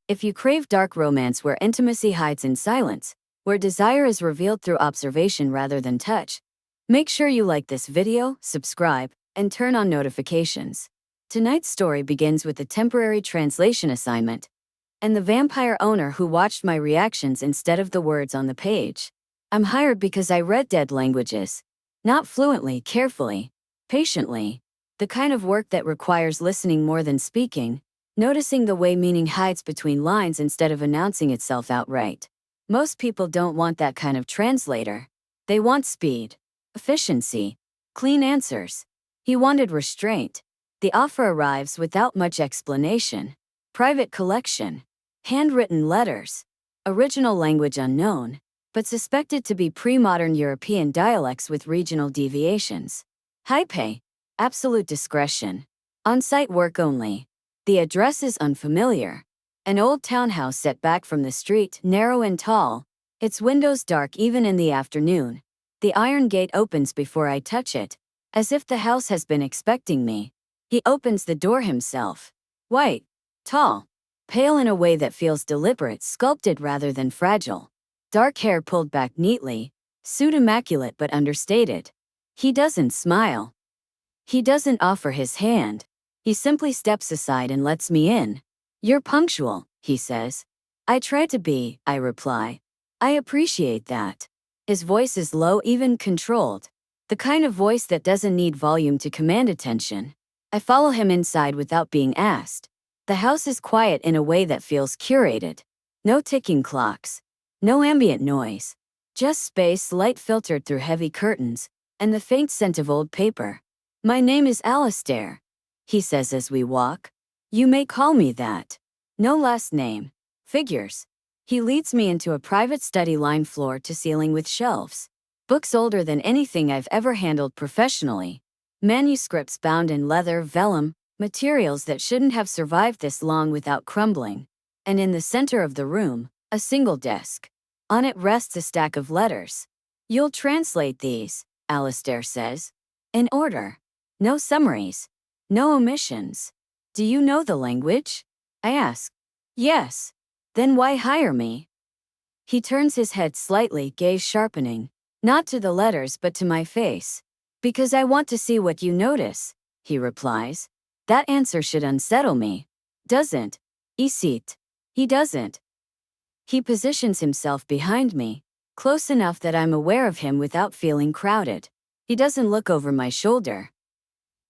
If you crave dark romance where intimacy hides in silence, where desire is revealed through observation rather than touch, make sure you like this video, subscribe, and turn on notifications. Tonight's story begins with a temporary translation assignment and the vampire owner who watched my reactions instead of the words on the page. I'm hired because I read dead languages. Not fluently, carefully, patiently. The kind of work that requires listening more than speaking, noticing the way meaning hides between lines instead of announcing itself outright. Most people don't want that kind of translator. They want speed, efficiency, clean answers. He wanted restraint. The offer arrives without much explanation. Private collection. Handwritten letters. Original language unknown, but suspected to be pre-modern European dialects with regional deviations. High pay. Absolute discretion. On-site work only. The address is unfamiliar. An old townhouse set back from the street, narrow and tall. Its windows dark even in the afternoon. The iron gate opens before I touch it, as if the house has been expecting me. He opens the door himself. White. Tall. Pale in a way that feels deliberate, sculpted rather than fragile. Dark hair pulled back neatly, suit immaculate but understated. He doesn't smile. He doesn't offer his hand. He simply steps aside and lets me in. You're punctual, he says. I try to be, I reply. I appreciate that. His voice is low, even controlled. The kind of voice that doesn't need volume to command attention. I follow him inside without being asked. The house is quiet in a way that feels curated. No ticking clocks. No ambient noise. Just space, light filtered through heavy curtains, and the faint scent of old paper. My name is Alistair, he says as we walk. You may call me that. No last name. Figures. He leads me into a private study lined floor to ceiling with shelves. Books older than anything I've ever handled professionally. Manuscripts bound in leather, vellum, materials that shouldn't have survived this long without crumbling. And in the center of the room, a single desk. On it rests a stack of letters. You'll translate these, Alistair says. In order. No summaries. No omissions. Do you know the language? I ask. Yes. Then why hire me? He turns his head slightly, gaze sharpening. Not to the letters but to my face. Because I want to see what you notice, he replies. That answer should unsettle me. Doesn't. Isit. He doesn't. He positions himself behind me, close enough that I'm aware of him without feeling crowded. He doesn't look over my shoulder.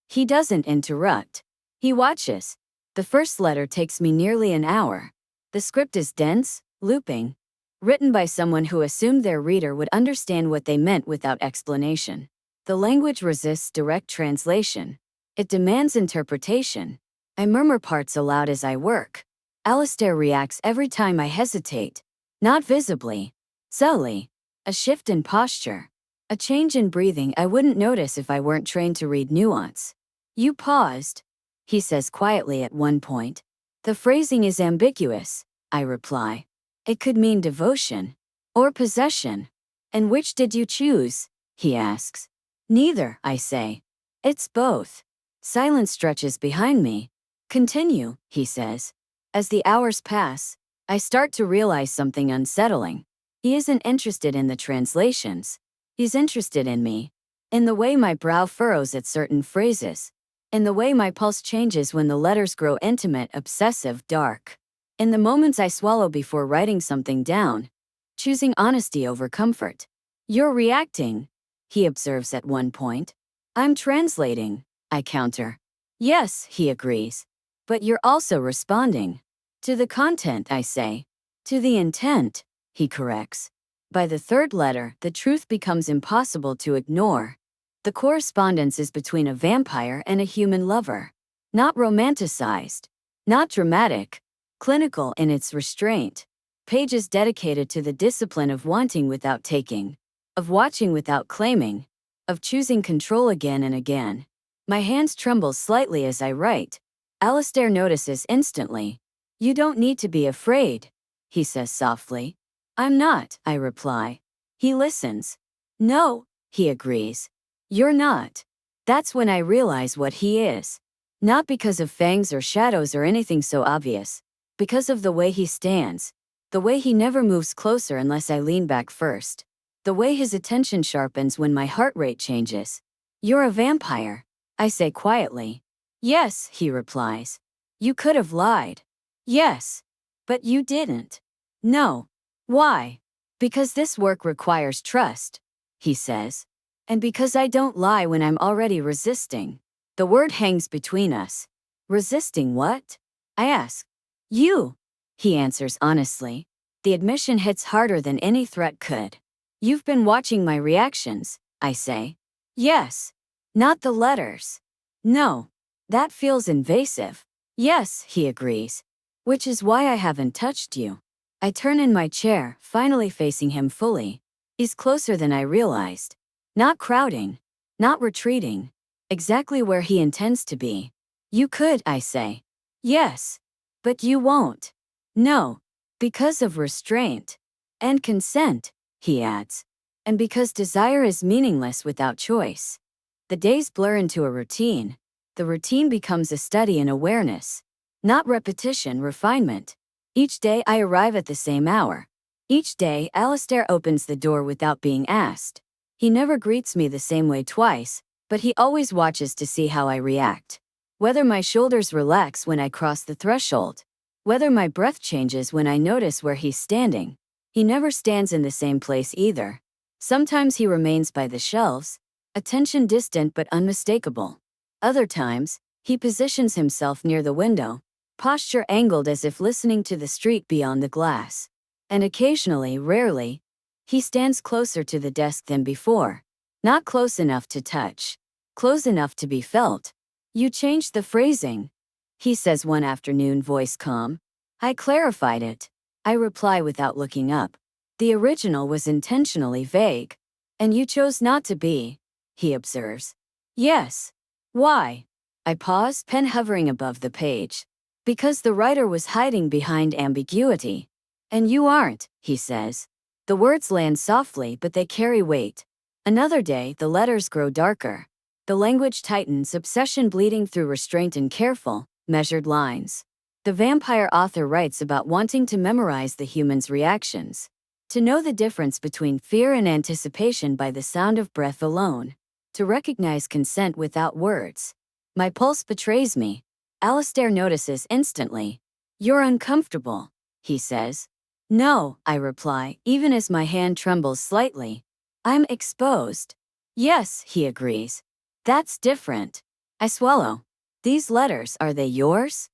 He doesn't interrupt. He watches. The first letter takes me nearly an hour. The script is dense, looping, written by someone who assumed their reader would understand what they meant without explanation. The language resists direct translation. It demands interpretation. I murmur parts aloud as I work. Alistair reacts every time I hesitate. Not visibly. Subtly. A shift in posture. A change in breathing I wouldn't notice if I weren't trained to read nuance. You paused, he says quietly at one point. The phrasing is ambiguous, I reply. It could mean devotion. Or possession. And which did you choose? He asks. Neither, I say. It's both. Silence stretches behind me. Continue, he says. As the hours pass, I start to realize something unsettling. He isn't interested in the translations. He's interested in me. In the way my brow furrows at certain phrases. In the way my pulse changes when the letters grow intimate, obsessive, dark. In the moments I swallow before writing something down. Choosing honesty over comfort. You're reacting, he observes at one point. I'm translating, I counter. Yes, he agrees. But you're also responding. To the content, I say. To the intent, he corrects. By the third letter, the truth becomes impossible to ignore. The correspondence is between a vampire and a human lover. Not romanticized. Not dramatic. Clinical in its restraint. Pages dedicated to the discipline of wanting without taking. Of watching without claiming. Of choosing control again and again. My hands tremble slightly as I write. Alistair notices instantly. You don't need to be afraid, he says softly. I'm not, I reply. He listens. No, he agrees. You're not. That's when I realize what he is. Not because of fangs or shadows or anything so obvious. Because of the way he stands. The way he never moves closer unless I lean back first. The way his attention sharpens when my heart rate changes. You're a vampire, I say quietly. Yes, he replies. You could have lied. Yes. But you didn't. No. Why? Because this work requires trust, he says. And because I don't lie when I'm already resisting. The word hangs between us. Resisting what? I ask. You, he answers honestly. The admission hits harder than any threat could. You've been watching my reactions, I say. Yes. Not the letters. No. That feels invasive. Yes, he agrees. Which is why I haven't touched you. I turn in my chair, finally facing him fully. He's closer than I realized. Not crowding. Not retreating. Exactly where he intends to be. You could, I say. Yes. But you won't. No. Because of restraint. And consent, he adds. And because desire is meaningless without choice. The days blur into a routine. The routine becomes a study in awareness. Not repetition, refinement. Each day I arrive at the same hour. Each day Alistair opens the door without being asked. He never greets me the same way twice, but he always watches to see how I react. Whether my shoulders relax when I cross the threshold. Whether my breath changes when I notice where he's standing. He never stands in the same place either. Sometimes he remains by the shelves, attention distant but unmistakable. Other times, he positions himself near the window, posture angled as if listening to the street beyond the glass. And occasionally, rarely, he stands closer to the desk than before. Not close enough to touch. Close enough to be felt. You changed the phrasing, he says one afternoon, voice calm. I clarified it. I reply without looking up. The original was intentionally vague. And you chose not to be, he observes. Yes. Why? I pause, pen hovering above the page. Because the writer was hiding behind ambiguity. And you aren't, he says. The words land softly, but they carry weight. Another day, the letters grow darker. The language tightens, obsession bleeding through restraint and careful, measured lines. The vampire author writes about wanting to memorize the human's reactions. To know the difference between fear and anticipation by the sound of breath alone. To recognize consent without words. My pulse betrays me. Alistair notices instantly. You're uncomfortable, he says. No, I reply, even as my hand trembles slightly. I'm exposed. Yes, he agrees. That's different. I swallow. These letters, are they yours?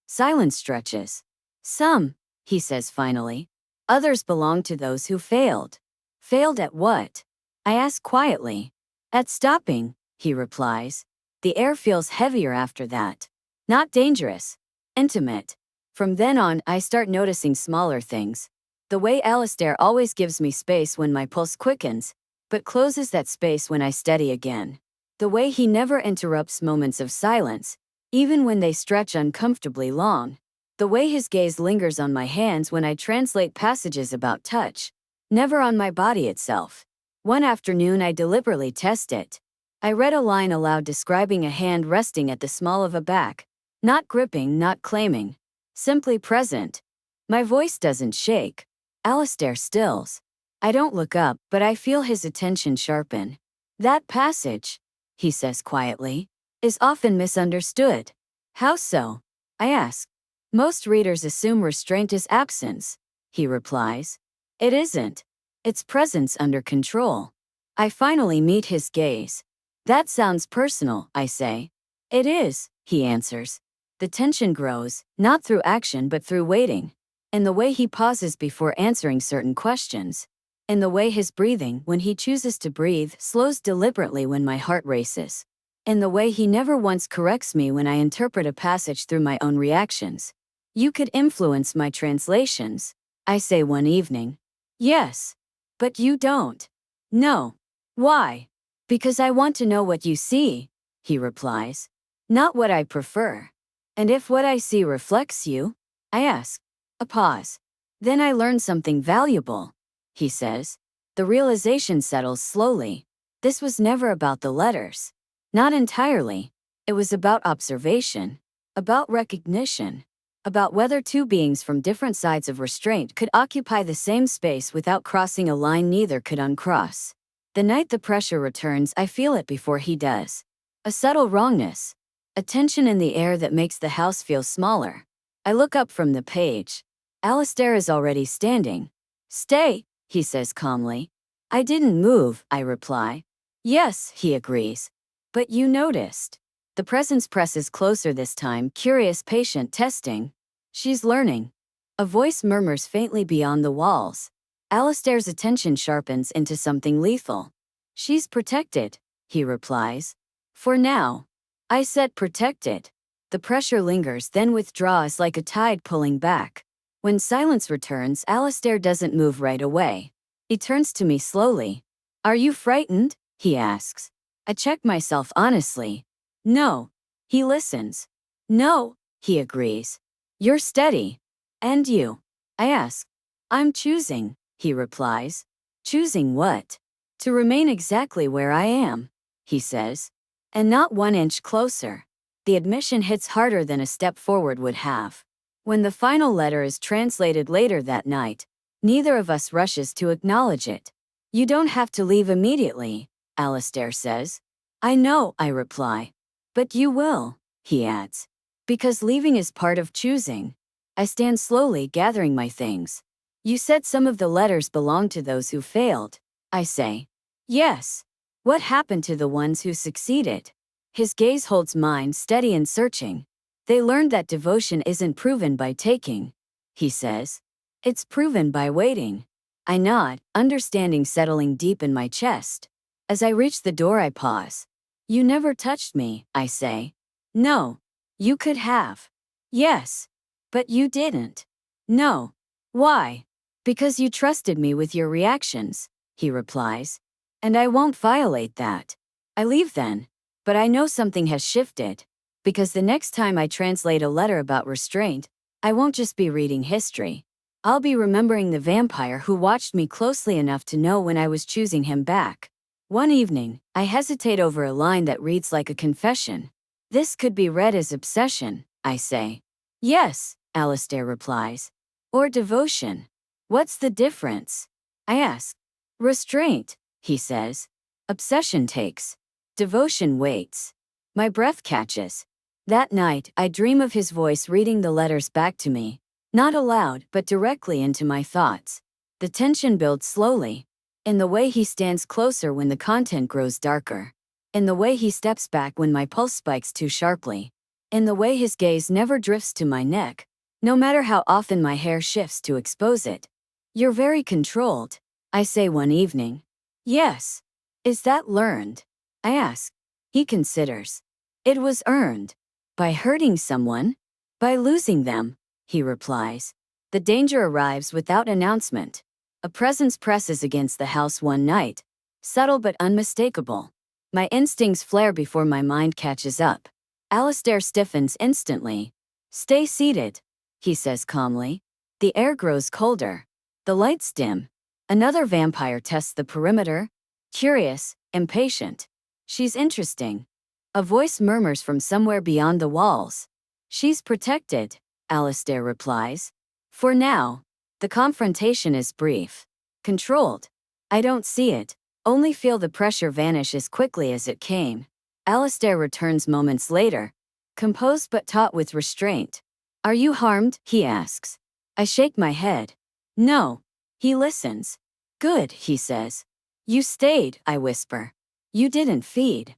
Silence stretches. Some, he says finally. Others belong to those who failed. Failed at what? I ask quietly. At stopping, he replies. The air feels heavier after that. Not dangerous. Intimate. From then on, I start noticing smaller things. The way Alistair always gives me space when my pulse quickens, but closes that space when I steady again. The way he never interrupts moments of silence, even when they stretch uncomfortably long. The way his gaze lingers on my hands when I translate passages about touch, never on my body itself. One afternoon I deliberately test it. I read a line aloud describing a hand resting at the small of a back, not gripping, not claiming, simply present. My voice doesn't shake. Alistair stills. I don't look up, but I feel his attention sharpen. That passage, he says quietly, is often misunderstood. How so? I ask. Most readers assume restraint is absence, he replies. It isn't. It's presence under control. I finally meet his gaze. That sounds personal, I say. It is, he answers. The tension grows, not through action but through waiting. In the way he pauses before answering certain questions. In the way his breathing, when he chooses to breathe, slows deliberately when my heart races. In the way he never once corrects me when I interpret a passage through my own reactions. You could influence my translations, I say one evening. Yes. But you don't. No. Why? Because I want to know what you see, he replies. Not what I prefer. And if what I see reflects you? I ask. A pause. Then I learn something valuable, he says. The realization settles slowly. This was never about the letters. Not entirely. It was about observation. About recognition. about whether two beings from different sides of restraint could occupy the same space without crossing a line neither could uncross. The night the pressure returns, I feel it before he does. A subtle wrongness. A tension in the air that makes the house feel smaller. I look up from the page. Alistair is already standing. "Stay," he says calmly. "I didn't move," I reply. "Yes," he agrees. "But you noticed." The presence presses closer this time, curious, patient, testing. "She's learning." A voice murmurs faintly beyond the walls. Alistair's attention sharpens into something lethal. "She's protected," he replies. "For now." I said protected. The pressure lingers, then withdraws like a tide pulling back. When silence returns, Alistair doesn't move right away. He turns to me slowly. "Are you frightened?" he asks. I check myself honestly. "No." He listens. "No," he agrees. "You're steady." "And you?" I ask. "I'm choosing," he replies. "Choosing what?" "To remain exactly where I am," he says. "And not 1 inch closer." The admission hits harder than a step forward would have. When the final letter is translated later that night, neither of us rushes to acknowledge it. "You don't have to leave immediately," Alistair says. "I know," I reply. "But you will," he adds. "Because leaving is part of choosing." I stand slowly, gathering my things. "You said some of the letters belong to those who failed," I say. "Yes." "What happened to the ones who succeeded?" His gaze holds mine, steady and searching. "They learned that devotion isn't proven by taking," he says. "It's proven by waiting." I nod, understanding settling deep in my chest. As I reach the door, I pause. "You never touched me," I say. "No." "You could have." "Yes." "But you didn't." "No." "Why?" "Because you trusted me with your reactions," he replies. "And I won't violate that." I leave then. But I know something has shifted. Because the next time I translate a letter about restraint, I won't just be reading history. I'll be remembering the vampire who watched me closely enough to know when I was choosing him back. One evening, I hesitate over a line that reads like a confession. "This could be read as obsession," I say. "Yes," Alistair replies. "Or devotion." "What's the difference?" I ask. "Restraint," he says. "Obsession takes. Devotion waits." My breath catches. That night, I dream of his voice reading the letters back to me. Not aloud, but directly into my thoughts. The tension builds slowly. In the way he stands closer when the content grows darker. In the way he steps back when my pulse spikes too sharply. In the way his gaze never drifts to my neck, no matter how often my hair shifts to expose it. "You're very controlled," I say one evening. "Yes." "Is that learned?" I ask. He considers. "It was earned." "By hurting someone?" "By losing them," he replies. The danger arrives without announcement. A presence presses against the house one night, subtle but unmistakable. My instincts flare before my mind catches up. Alistair stiffens instantly. "Stay seated," he says calmly. The air grows colder. The lights dim. Another vampire tests the perimeter. Curious, impatient. "She's interesting." A voice murmurs from somewhere beyond the walls. "She's protected," Alistair replies. "For now." The confrontation is brief. Controlled. I don't see it, only feel the pressure vanish as quickly as it came. Alistair returns moments later, composed but taut with restraint. "Are you harmed?" he asks. I shake my head. "No." He listens. "Good," he says. "You stayed," I whisper. "You didn't feed."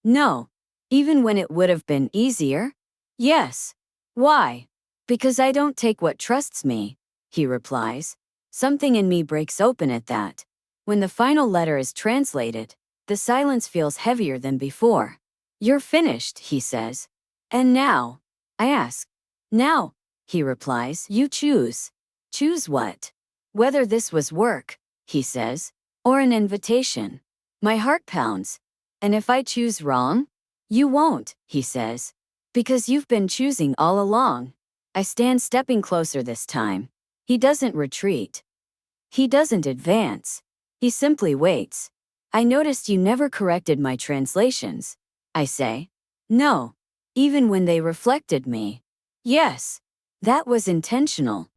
"No." "Even when it would have been easier?" "Yes." "Why?" "Because I don't take what trusts me," he replies. Something in me breaks open at that. When the final letter is translated, the silence feels heavier than before. "You're finished," he says. "And now?" I ask. "Now," he replies, "you choose." "Choose what?" "Whether this was work," he says, "or an invitation." My heart pounds. "And if I choose wrong?" "You won't," he says. "Because you've been choosing all along." I stand, stepping closer this time. He doesn't retreat. He doesn't advance. He simply waits. "I noticed you never corrected my translations," I say. "No." "Even when they reflected me?" "Yes." That was intentional.